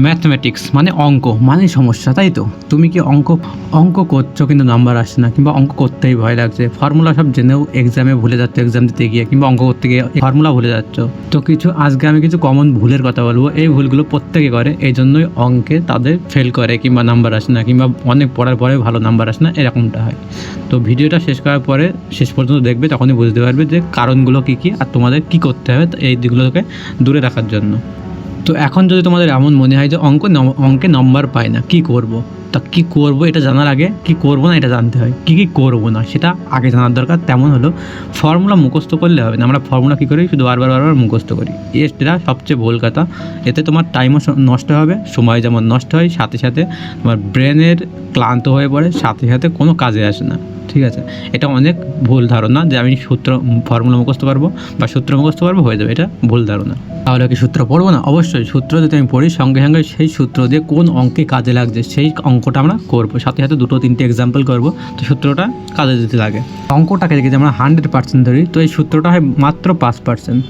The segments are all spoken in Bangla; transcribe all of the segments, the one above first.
ম্যাথমেটিক্স মানে অঙ্ক মানে সমস্যা, তাই তো? তুমি কি অঙ্ক করছো কিন্তু নাম্বার আসছে না, কিংবা অঙ্ক করতেই ভয় লাগছে, ফর্মুলা সব জেনেও এক্সামে ভুলে যাচ্ছ, এক্সাম দিতে গিয়ে কিংবা অঙ্ক করতে গিয়ে ফর্মুলা ভুলে যাচ্ছ। তো আজকে আমি কিছু কমন ভুলের কথা বলবো। এই ভুলগুলো প্রত্যেকে করে, এই জন্যই অঙ্কে তাদের ফেল করে কিংবা নাম্বার আসে না, কিংবা অনেক পড়ার পরে ভালো নাম্বার আসে না, এরকমটা হয়। তো ভিডিওটা শেষ করার পরে শেষ পর্যন্ত দেখবে, তখনই বুঝতে পারবে যে কারণগুলো কী কী আর তোমাদের কী করতে হবে এই দিকগুলোকে দূরে রাখার জন্য। তো এখন যদি তোমাদের এমন মনে হয় যে অঙ্কে নম্বর পায় না, কি করব? তা কী করব এটা জানার আগে কী করব না এটা জানতে হয়। কী করব না সেটা আগে জানার দরকার। তেমন হলো ফর্মুলা মুখস্থ করলে হবে না। আমরা ফর্মুলা কী করি, শুধু বারবার মুখস্থ করি। এটা সবচেয়ে ভুল কথা। এতে তোমার টাইমও নষ্ট হবে, সময় যেমন নষ্ট হয়, সাথে সাথে তোমার ব্রেনের ক্লান্ত হয়ে পড়ে, সাথে সাথে কোনো কাজে আসে না। ঠিক আছে, এটা অনেক ভুল ধারণা যে আমি ফর্মুলা মুখস্থ পারবো বা সূত্র মুখস্থ পারবো, হয়ে যাবে, এটা ভুল ধারণা। তাহলে কি সূত্র পড়বো না? অবশ্যই সূত্র যদি আমি পড়ি, সঙ্গে সঙ্গে সেই সূত্র দিয়ে কোন অঙ্কে কাজে লাগছে সেই অঙ্কটা আমরা করবো, সাথে সাথে 2-3টে এক্সাম্পল করবো, তো সূত্রটা কাজে দিতে লাগে। অঙ্কটাকে যদি আমরা 100% ধরি, তো এই সূত্রটা হয় মাত্র 5%।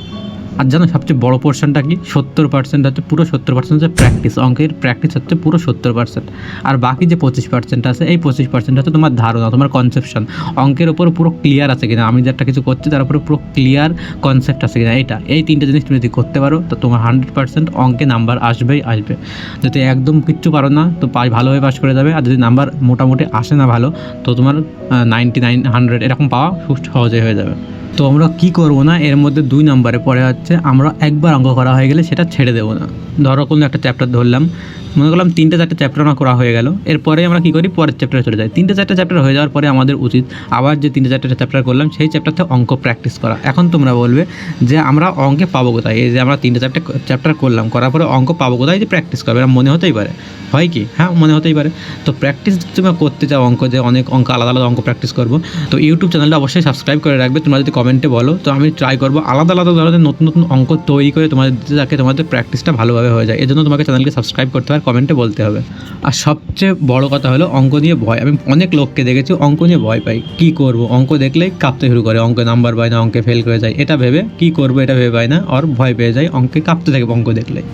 আর জানো সবচেয়ে বড় পোর্শনটা কি? 70% হচ্ছে, পুরো 70% হচ্ছে প্র্যাকটিস। অঙ্কের প্র্যাকটিস হচ্ছে পুরো 70%। আর বাকি যে 25% আছে, এই 25% হচ্ছে তোমার ধারণা, তোমার কনসেপশন। অঙ্কের ওপর পুরো ক্লিয়ার আছে কিনা, আমি যে একটা কিছু করছি তার উপরে পুরো ক্লিয়ার কনসেপ্ট আছে কিনা, এই 3টে জিনিস তুমি যদি করতে পারো, তো তোমার 100% অঙ্কে নাম্বার আসবেই আসবে। যদি একদম কিচ্ছু পারো না, তো ভালোভাবে পাস করে যাবে। আর যদি নাম্বার মোটামুটি আসে না ভালো, তো তোমার 99, 100 এরকম পাওয়া খুব সহজে হয়ে যাবে। তো আমরা কী করবো না, এর মধ্যে 2 নম্বরে পড়ে হচ্ছে আমরা একবার অঙ্ক করা হয়ে গেলে সেটা ছেড়ে দেবো না। ধরো কোনো একটা চ্যাপ্টার ধরলাম, মনে করলাম 3-4টে চ্যাপ্টার আমার করা হয়ে গেল, এরপরে আমরা কী করি, পরের চ্যাপ্টারে চলে যাই। 3-4টে চ্যাপ্টার হয়ে যাওয়ার পরে আমাদের উচিত আবার যে 3-4টে চ্যাপ্টার করলাম সেই চ্যাপ্টারতে অঙ্ক প্র্যাকটিস করা। এখন তোমরা বলবে যে আমরা অঙ্কে পাবো কোথায়? এই যে আমরা 3-4টে চ্যাপ্টার করলাম, করার পরে অঙ্ক পাবো কোথায় যে প্র্যাকটিস করবে? এরকম মনে হতেই পারে, হয় কি? হ্যাঁ, মনে হতেই পারে। তো প্র্যাকটিস তুমি করতে চাও অঙ্ক, যে অনেক অঙ্ক আলাদা আলাদা অঙ্ক প্র্যাকটিস করবো, তো ইউটিউব চ্যানেলটা অবশ্যই সাবস্ক্রাইব করে রাখবে। তোমরা যদি কমেন্টে বলো, তো আমি ট্রাই করবো আলাদা আলাদা ধরনের নতুন নতুন অঙ্ক তৈরি করে তোমাদের, যাতে তোমাদের প্র্যাকটিসটা ভালোভাবে হয়ে যায়। এজন্য তোমাকে চ্যানেলকে সাবস্ক্রাইব করতে হবে, কমেন্টে বলতে হবে। আর সবচেয়ে বড় কথা হলো অঙ্ক নিয়ে ভয়। আমি অনেক লোককে দেখেছি অঙ্ক নিয়ে ভয় পাই। কী করবো, অঙ্ক দেখলেই কাঁপতে শুরু করে, অঙ্কে নাম্বার পায় না, অঙ্কে ফেল করে যায়, এটা ভেবে কী করবো এটা ভেবে পায় না, আর ভয় পেয়ে যায়, অঙ্কে কাঁপতে থাকে অঙ্ক দেখলেই।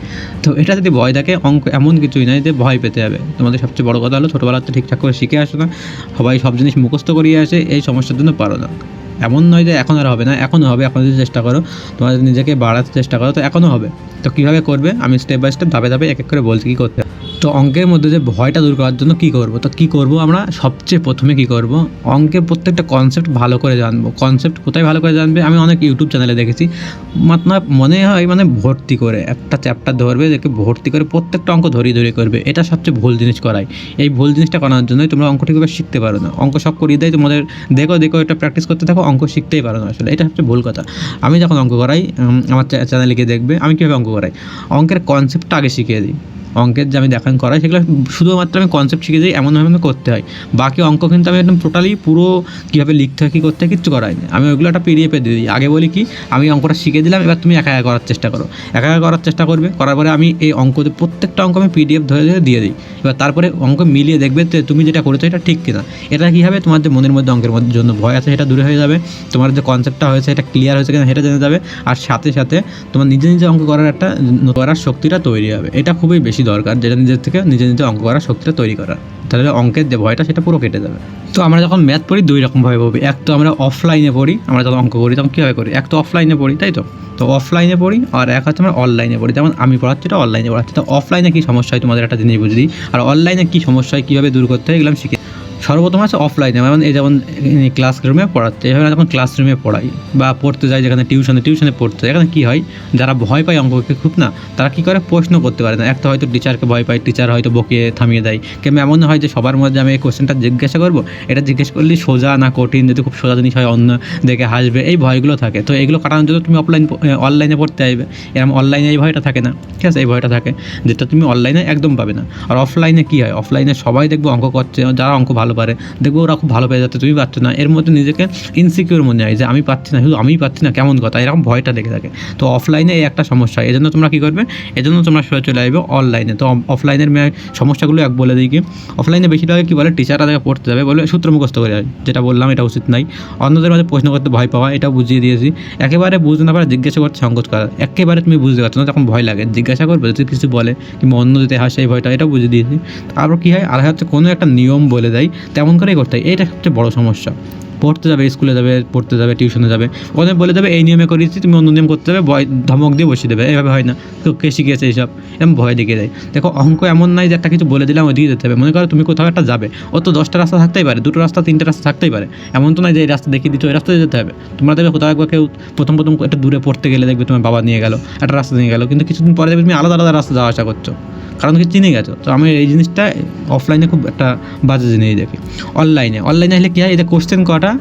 তো এটা যদি ভয় থাকে, অঙ্ক এমন কিছুই নয় যে ভয় পেতে হবে। তোমাদের সবচেয়ে বড় কথা হলো ছোটোবেলাতে ঠিকঠাক করে শিখে আসো না, সবাই সব জিনিস মুখস্থ করিয়ে আসে, এই সমস্যার জন্য পারো না। এমন নয় যে এখন আর হবে না, এখনও হবে। এখন যদি চেষ্টা করো, তোমার নিজেকে বাড়াতে চেষ্টা করো, তো এখনও হবে। তো কীভাবে করবে আমি স্টেপ বাই স্টেপ ধাপে ধাপে এক এক করে বলছি কী করতে হবে। তো অঙ্কের মধ্যে যে ভয়টা দূর করার জন্য কী করবো, তো কী করবো আমরা সবচেয়ে প্রথমে কী করবো, অঙ্কের প্রত্যেকটা কনসেপ্ট ভালো করে জানবো। কনসেপ্ট কোথায় ভালো করে জানবে, আমি অনেক ইউটিউব চ্যানেলে দেখেছি, মনে হয় ভর্তি করে একটা চ্যাপ্টার ধরবে, দেখে ভর্তি করে প্রত্যেকটা অঙ্ক ধরিয়ে ধরিয়ে করবে। এটা সবচেয়ে ভুল জিনিস করায়। এই ভুল জিনিসটা করার জন্যই তোমরা অঙ্ক ঠিকভাবে শিখতে পারো না। অঙ্ক সব করিয়ে দেয় তোমাদের, দেখো এটা প্র্যাকটিস করতে থাকো, অঙ্ক শিখতেই পারো না। আসলে এটা সবচেয়ে ভুল কথা। আমি যখন অঙ্ক করাই, আমার চ্যানেলে গিয়ে দেখবে আমি কীভাবে অঙ্ক করাই। অঙ্কের কনসেপ্টটা আগে শিখিয়ে দিই। অঙ্কের যে আমি দেখান করাই, সেগুলো শুধুমাত্র আমি কনসেপ্ট শিখে দিই, এমনভাবে করতে হয়। বাকি অঙ্ক কিন্তু আমি একদম টোটালি পুরো কীভাবে লিখতে হয়, কী করতে হয়, কিচ্ছু করাই না। আমি ওইগুলো একটা পিডিএফে দিয়ে দিই। আগে বলি কি, আমি অঙ্কটা শিখে দিলাম, এবার তুমি একা একা করার চেষ্টা করো। একা একা করার চেষ্টা করবে, করার পরে আমি এই প্রত্যেকটা অঙ্ক আমি পিডিএফ ধরে ধরে দিয়ে দিই। এবার তারপরে অঙ্ক মিলিয়ে দেখবে যে তুমি যেটা করেছো এটা ঠিক কিনা। এটা কী হবে, তোমার যে মনের মধ্যে অঙ্কের মধ্যে জন্য ভয় আছে সেটা দূরে হয়ে যাবে, তোমার যে কনসেপ্টটা হয়েছে এটা ক্লিয়ার হয়েছে কিনা সেটা জেনে যাবে, আর সাথে সাথে তোমার নিজে নিজে অঙ্ক করার একটা শক্তিটা তৈরি হবে। এটা খুবই বেশি দরকার, যেটা নিজের থেকে নিজে নিজে অঙ্ক করার শক্তিটা তৈরি করা। তাহলে অঙ্কের যে ভয়টা সেটা পুরো কেটে যাবে। তো আমরা যখন ম্যাথ পড়ি 2 রকমভাবে পড়ি। এক তো আমরা অফলাইনে পড়ি, আমরা যখন অঙ্ক করি তখন কীভাবে করি, এক তো অফলাইনে পড়ি, তাই তো অফলাইনে পড়ি, আর এক হচ্ছে আমরা অনলাইনে পড়ি। যেমন আমি পড়াচ্ছি এটা অনলাইনে পড়াচ্ছি। তো অফলাইনে কী সমস্যা হয় তোমাদের একটা জিনিস বুঝে দিই, আর অনলাইনে কী সমস্যা হয়, কীভাবে দূর করতে হয়, এগুলো আমি শিখি। সর্বপ্রথম আছে অফলাইনে, মানে এই যেমন ক্লাসরুমে পড়াচ্ছে, এভাবে যখন ক্লাসরুমে পড়াই বা পড়তে যাই, যেখানে টিউশনে পড়তে যায়, এখানে কী হয়, যারা ভয় পায় অঙ্ককে খুব না, তারা কী করে, প্রশ্ন করতে পারে না। একটা হয়তো টিচারকে ভয় পায়, টিচার হয়তো বকিয়ে থামিয়ে দেয়, কিংবা এমন হয় যে সবার মধ্যে আমি এই কোশ্চেনটা জিজ্ঞাসা করবো, এটা জিজ্ঞেস করলে সোজা না কঠিন, যদি খুব সোজা জিনিস হয় অন্য দেখে হাসবে, এই ভয়গুলো থাকে। তো এগুলো কাটানোর জন্য তুমি অনলাইনে পড়তে আসবে। এরকম অনলাইনে এই ভয়টা থাকে না, ঠিক আছে, এই ভয়টা থাকে, যেটা তুমি অনলাইনে একদম পাবে না। আর অফলাইনে কী হয়, অফলাইনে সবাই দেখবো অঙ্ক করছে, যারা অঙ্ক ভালো পারে, দেখবো ওরা খুব ভালো পেয়ে যাচ্ছে, তুমি পাচ্ছ না, এর মধ্যে নিজেকে ইনসিকিউর মনে হয় যে আমি পাচ্ছি না, শুধু আমিই পাচ্ছি না, কেমন কথা, এরকম ভয়টা লেগে থাকে। তো অফলাইনে এই একটা সমস্যা, এই জন্য তোমরা কী করবে, এজন্য তোমরা সরে চলে আসবে অনলাইনে। তো অফলাইনের সমস্যাগুলো এক বলে দিই কি, অফলাইনে বেশিরভাগ কী বলে, টিচাররা তাকে পড়তে যাবে বলে সূত্র মুখস্থ করে যায়, যেটা বললাম এটা উচিত নাই। অন্যদের মাঝে প্রশ্ন করতে ভয় পাওয়া, এটাও বুঝিয়ে দিয়েছি। একেবারে বুঝতে না পারে জিজ্ঞাসা করতে সংকোচ করা, একেবারে তুমি বুঝতে পারছো না তখন ভয় লাগে, জিজ্ঞাসা করবে যদি কিছু বলে কিংবা অন্য যদি হাসে, এই ভয়টা, এটাও বুঝিয়ে দিয়েছি। তারপর কী হয়, আর হচ্ছে কোনো একটা নিয়ম বলে দেয় তেমন করেই করতে হয়, এইটা সবচেয়ে বড় সমস্যা। পড়তে যাবে, স্কুলে যাবে, পড়তে যাবে, টিউশনে যাবে, ওদের বলে দেবে এই নিয়মে করেছি, তুমি অন্য নিয়ম করতে যাবে, ভয় ধমক দিয়ে বসিয়ে দেবে, এইভাবে হয় না, তো কে শিখিয়েছে এইসব, এরকম ভয় দেখিয়ে দেয়। দেখো অঙ্ক এমন নাই যে একটা কিছু বলে দিলাম ওইদিকে যেতে হবে, মনে করো তুমি কোথাও একটা যাবে, ও তো 10টা রাস্তা থাকতেই পারে, 2টো রাস্তা 3টে রাস্তা থাকতেই পারে, এমন তো নয় যে এই রাস্তা দেখিয়ে দিচ্ছ ওই রাস্তায় যেতে হবে। তোমরা দেখবে কোথাও একবার কেউ প্রথম একটু দূরে পড়তে গেলে দেখবে তোমার বাবা নিয়ে গেলো, একটা রাস্তা নিয়ে গেলো, কিন্তু কিছুদিন পরে দেখবে তুমি আলাদা আলাদা রাস্তা যাওয়া আসা করছো, কারণ কি চিনে গেছো। তো আমি এই জিনিসটা অফলাইনে খুব একটা বাজে জিনিস দেখি। অনলাইনে হলে কী হয়, এদের কোশ্চেন করাটা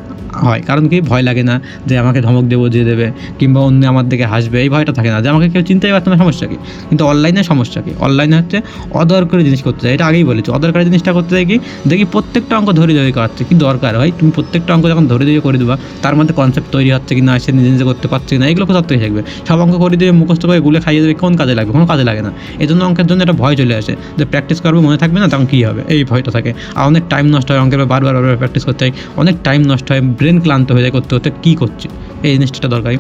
হয়, কারণ কি ভয় লাগে না যে আমাকে ধমক দেবো দিয়ে দেবে কিংবা অন্য আমার দিকে হাসবে, এই ভয়টা থাকে না যে আমাকে কেউ চিনতেই পারতো না, সমস্যা কি। কিন্তু অনলাইনে সমস্যা কি, অনলাইনে হচ্ছে অদরকারি জিনিস করতে যায়, এটা আগেই বলেছি, অদরকারি জিনিসটা করতে যায় কি, দেখি প্রত্যেকটা অঙ্ক ধরে করাচ্ছে, কি দরকার হয়, তুমি প্রত্যেকটা অঙ্ক যখন ধরে করে দেবা, তার মধ্যে কনসেপ্ট তৈরি হচ্ছে কি না, সে নিজে নিজে করতে পারছে কি না, এগুলো কোথাও থেকে থাকবে। সব অঙ্ক করে দিয়ে মুখস্থ করে গুলে খাইয়ে দেবে, কোন কাজে লাগবে, কোনো কাজে লাগে না। এই জন্য অঙ্কের জন্য একটা ভয় চলে আসে যে প্র্যাকটিস করবো, মনে থাকবে না, তখন কী হবে, এই ভয়টা থাকে। আর অনেক টাইম নষ্ট হয় অঙ্কের, বারবার প্র্যাকটিস করতে হয়, অনেক টাইম নষ্ট হয়, ব্রেন ক্লান্ত হয়ে যায় করতে হতে, কী করছি, এই জিনিসটা দরকারি।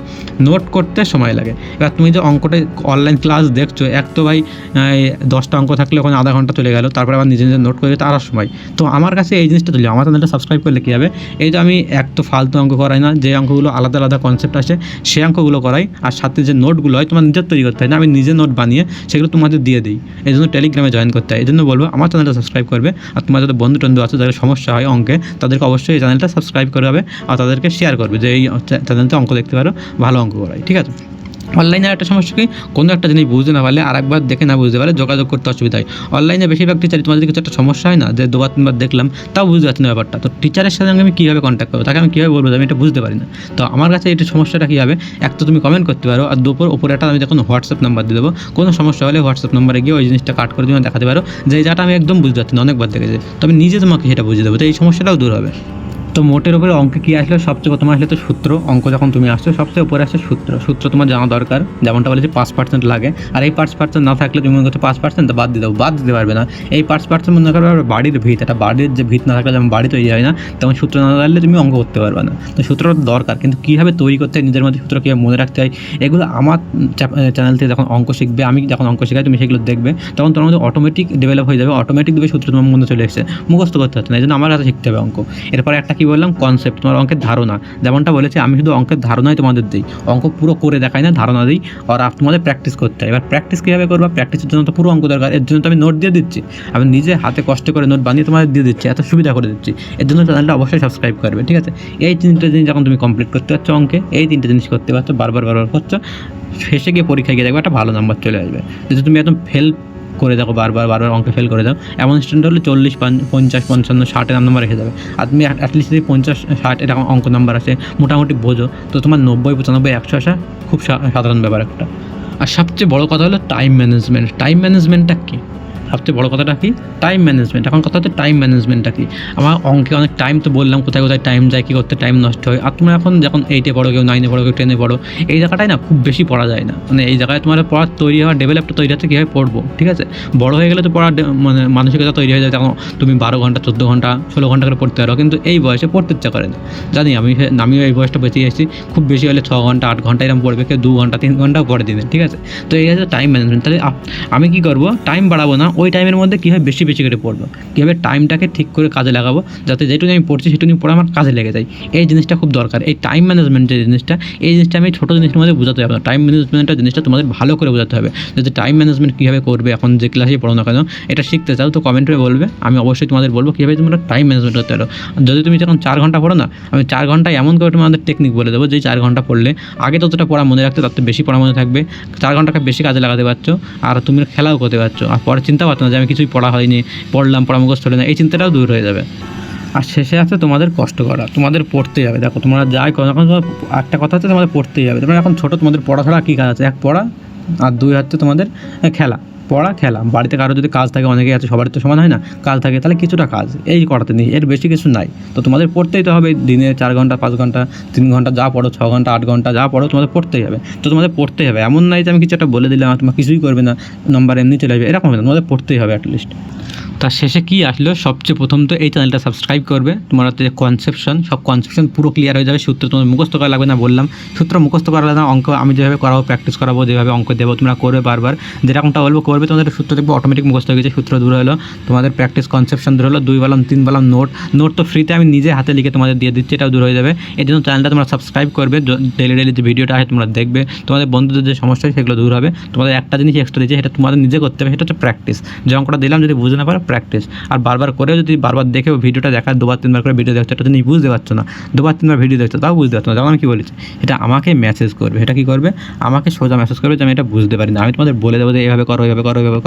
নোট করতে সময় লাগে। এবার তুমি যে অঙ্কটা অনলাইন ক্লাস দেখছো, এক তো ভাই 10টা অঙ্ক থাকলে ওখানে আধা ঘন্টা চলে গেল, তারপরে আবার নিজে নিজে নোট করে যেতে আরও সময়। তো আমার কাছে এই জিনিসটা তুলি, আমার চ্যানেলটা সাবস্ক্রাইব করলে কী হবে, এই যে আমি এক তো ফালতু অঙ্ক করাই না, যে অঙ্কগুলো আলাদা আলাদা কনসেপ্ট আসে সেই অঙ্কগুলো করাই, আর সাথে যে নোটগুলো হয় তোমার নিজের তৈরি করতে হয় না, আমি নিজে নোট বানিয়ে সেগুলো তোমাদের দিয়ে দিই। এই জন্য টেলিগ্রামে জয়েন করতে হয়। এই জন্য বলবো আমার চ্যানেলটা সাবস্ক্রাইব করবে, আর তোমার যাদের বন্ধু টন্ধু আছে যাদের সমস্যা হয় অঙ্কে, তাদেরকে অবশ্যই এই চ্যানেলটা সাবস্ক্রাইব করে হবে, আর তাদেরকে শেয়ার করবে যে এই চ্যানেলতে অঙ্ক দেখতে পারো, ভালো অঙ্ক করায়, ঠিক আছে। অনলাইনে একটা সমস্যা কি, কোনো একটা জিনিস বুঝতে না পারলে আরেকবার দেখে না বুঝতে পারলে যোগাযোগ করতে অসুবিধা হয়। অনলাইনে বেশিরভাগ টিচার, তোমাদের কিছু একটা সমস্যা হয় না যে 2-3বার দেখলাম তাও বুঝতে পারছি না ব্যাপারটা, তো টিচারের সাথে আমি কীভাবে কন্ট্যাক্ট করবো, তাকে আমি কীভাবে বলবো আমি এটা বুঝতে পারি না। তো আমার কাছে এটা সমস্যাটা কী হবে, এক তো তুমি কমেন্ট করতে পারো, আর ওপরে একটা আমি দেখুন হোয়াটসঅ্যাপ নাম্বার দিয়ে দেবো, কোনো সমস্যা হলে হোয়াটসঅ্যাপ নাম্বারে গিয়ে ওই জিনিসটা কাট করে তুমি দেখাতে পারো যে এই জায়গাটা আমি একদম বুঝতে পারছি না, অনেকবার দেখেছি, তো আমি নিজে তোমাকে সেটা বুঝিয়ে দেবো, তো এই সমস্যাটাও দূর হবে। তো মোটের উপরে অঙ্কে কী আসলে সবচেয়ে প্রথমে আসলে তো সূত্র, অঙ্ক যখন তুমি আসছো সবচেয়ে উপরে আসছে সূত্র তোমার জানা দরকার, যেমনটা বলেছি 5% লাগে, আর এই 5% না থাকলে তুমি মনে করছো 5% তো বাদ দিতে পারবে না। এই 5% মনে করবে বাড়ির ভিত, একটা বাড়ির যে ভিত না থাকলে যেমন বাড়ি তৈরি হয় না, তেমন সূত্র না জানলে তুমি অঙ্ক করতে পারবে না। তো সূত্রটা দরকার, কিন্তু কীভাবে তৈরি করতে হয়, নিজের মধ্যে সূত্র কীভাবে মনে রাখতে হয়, এগুলো আমার চ্যানেল থেকে যখন অঙ্ক শিখবে, আমি যখন অঙ্ক শেখাই তুমি সেগুলো দেখবে, তখন তোমার মধ্যে অটোমেটিক ডেভেলপ হয়ে যাবে, অটোমেটিক দেবে সূত্র তোমার মধ্যে চলে এসেছে, মুখস্থ করতে হচ্ছে না। এই জন্য আমার কাছে শিখতে হবে অঙ্ক। এরপরে একটা কী বললাম, কনসেপ্ট, তোমার অঙ্কের ধারণা, যেমনটা বলেছি আমি শুধু অঙ্কের ধারণাই তোমাদের দিই, অঙ্ক পুরো করে দেখাই না, ধারণা দিই, আর তোমাদের প্র্যাকটিস করতে হয়। এবার প্র্যাকটিস কীভাবে করবা, প্র্যাকটিসের জন্য তো পুরো অঙ্ক দরকার, এর জন্য তো আমি নোট দিয়ে দিচ্ছি, আমি নিজে হাতে কষ্ট করে নোট বানিয়ে তোমাদের দিয়ে দিচ্ছি, এত সুবিধা করে দিচ্ছি, এর জন্য চ্যানেলটা অবশ্যই সাবস্ক্রাইব করবে, ঠিক আছে। এই 3টে জিনিস যখন তুমি কমপ্লিট করতে পারছো অঙ্কে, এই 3টে জিনিস করতে পারছো, বারবার করছো, শেষে গিয়ে পরীক্ষায় গিয়ে দেখবে একটা ভালো নাম্বার চলে আসবে। যদি তুমি একদম ফেল করে দেখো, বারবার অঙ্কে ফেল করে দাও, এমন স্টুডেন্ট হলে 40, 50, 55, 60 নাম্বার রেখে যাবে, আর তুমি অ্যাটলিস্ট যদি 50, 60 এরকম অঙ্ক নাম্বার আসে মোটামুটি বোঝো, তো তোমার 90, 95, 100 আসা খুব সাধারণ ব্যাপার একটা। আর সবচেয়ে বড় কথা হলো টাইম ম্যানেজমেন্টটা কী, সবচেয়ে বড় কথাটা কি, টাইম ম্যানেজমেন্ট। এখন কথা হচ্ছে টাইম ম্যানেজমেন্টটা কি। আমার অঙ্কে অনেক টাইম তো বললাম, কোথায় কোথায় টাইম যায়, কী করতে টাইম নষ্ট হয়। আর তোমরা এখন যখন 8-এ পড়ো, কেউ 9-এ পড়ো, কেউ 10-এ পড়ো, এই জায়গাটায় না খুব বেশি পড়া যায় না, মানে এই জায়গায় তোমার পড়ার তৈরি হওয়া, ডেভেলপটা তৈরি হচ্ছে কীভাবে পড়বো, ঠিক আছে। বড় হয়ে গেলে তো পড়ার মানে মানসিকতা তৈরি হয়ে যায়, তখন তুমি 12 ঘন্টা, 14 ঘন্টা, 16 ঘন্টা করে পড়তে পারো, কিন্তু এই বয়সে পড়তে ইচ্ছা করে না, জানি আমিও এই বয়সটা বেঁচে এসেছি। খুব বেশি হলে 6 ঘন্টা, 8 ঘন্টা এরকম পড়বে, কেউ 2 ঘন্টা, 3 ঘন্টাও পড়ে দিনে, ঠিক আছে। তো এই হচ্ছে টাইম ম্যানেজমেন্ট। তাহলে আমি কী করবো, টাইম বাড়াবো না, ওই টাইমের মধ্যে কীভাবে বেশি করে পড়বো, কীভাবে টাইমটাকে ঠিক করে কাজে লাগাবো, যাতে যেটুকু আমি পড়ছি সেটুকু পড়ে আমার কাজে লেগে যায়, এই জিনিসটা খুব দরকার। এই টাইম ম্যানেজমেন্ট যে জিনিসটা, এই জিনিসটা আমি ছোটো জিনিসের মধ্যে বোঝাতে হবে না, টাইম ম্যানেজমেন্টের জিনিসটা তোমাদের ভালো করে বোঝাতে হবে। যদি টাইম ম্যানেজমেন্ট কীভাবে করবে, এখন যে ক্লাসেই পড়ো না কেন, এটা শিখতে চাও তো কমেন্টে বলবে, আমি অবশ্যই তোমাদের বলবো কীভাবে তোমরা টাইম ম্যানেজমেন্ট করতে পারো। যদি তুমি যখন 4 ঘন্টা পড়ো না, আমি 4 ঘন্টায় এমন করে তোমাদের টেকনিক বলে দেবো, যে 4 ঘন্টা পড়লে আগে ততটা পড়া মনে রাখতে, তার বেশি পড়া মনে থাকবে, 4 ঘন্টাকে বেশি কাজে লাগাতে পারছো, আর তুমি খেলাও করতে পারছো, আর পরে চিন্তা পারছো না যে আমি কিছুই পড়া হয়নি, পড়লাম পরামর্শ চলে না, এই চিন্তাটাও দূর হয়ে যাবে। আর শেষে আছে তোমাদের কষ্ট করা, তোমাদের পড়তেই হবে। দেখো তোমরা যাই করো, এখন একটা কথা হচ্ছে তোমাদের পড়তেই হবে। তোমরা এখন ছোটো, তোমাদের পড়াশোনা কী কাজ আছে, 1 পড়া, আর 2 হচ্ছে তোমাদের খেলা, পড়া খেলা, বাড়িতে কারো যদি কাজ থাকে, অনেকেই আছে, সবারই তো সমান হয় না, কাজ থাকে, তাহলে কিছুটা কাজ এই করাতে নেই, এর বেশি কিছু নাই। তো তোমাদের পড়তেই তো হবে, দিনে 4 ঘন্টা 5 ঘন্টা 3 ঘন্টা যা পড়ো, 6 ঘন্টা 8 ঘন্টা যা পড়ো, তোমাদের পড়তেই হবে। তো তোমাদের পড়তেই হবে, এমন নাই যে আমি কিছু একটা বলে দিলাম তোমার কিছুই করবে না, নম্বর এমনি চলে আসবে, এরকম হবে না, তোমাদের পড়তেই হবে অ্যাটলিস্ট। তার শেষে কী আসলো, সবচেয়ে প্রথম তো এই চ্যানেলটা সাবস্ক্রাইব করবে, তোমার হচ্ছে কনসেপশন, সব কনসেপশন পুরো ক্লিয়ার হয়ে যাবে, সূত্র তোমার মুখস্থ করা লাগবে না, বললাম সূত্র মুখস্থ করা লাগবে না, অঙ্ক আমি যেভাবে করাবো প্র্যাকটিস করাবো, যেভাবে অঙ্ক দেবো তোমরা করবে বারবার, যেরকমটা বলবো করবে, তোমাদের সূত্র দেখবে অটোমেটিক মুখস্থ হয়ে গেছে, সূত্র দূর হলো, তোমাদের প্র্যাকটিস কনসেপশন দূর হলো, 2 বালাম 3 বালাম নোট তো ফ্রিতে আমি নিজে হাতে লিখে তোমাদের দিয়ে দিচ্ছি, এটাও দূর হয়ে যাবে। এই জন্য চ্যানেলটা তোমরা সাবস্ক্রাইব করবে, ডেলি যে ভিডিওটা আছে তোমরা দেখবে, তোমাদের বন্ধুদের যে সমস্যা হয় সেগুলো দূর হবে। তোমাদের একটা জিনিস এক্সট্রা দিচ্ছে, সেটা তোমাদের নিজে করতে হবে, সেটা হচ্ছে প্র্যাকটিস। যে অঙ্কটা দিলাম যদি বুঝে না পারো, প্র্যাকটিস। আর বারবার করে যদি বারবার দেখে ভিডিওটা দেখা, 2 বার 3 বার করে ভিডিও দেখছো, এটা তুমি বুঝতে পারছো না, 2 বার 3 বার ভিডিও দেখছো তাও বুঝতে পারছো না, যেমন আমি কী বলেছি, এটা আমাকে মেসেজ করবে, এটা কী করবে, আমাকে সোজা মেসেজ করবে যে আমি এটা বুঝতে পারি না, আমি তোমাদের বলে দেবো যে এইভাবে করো, এইভাবে করো, এইভাবে করো।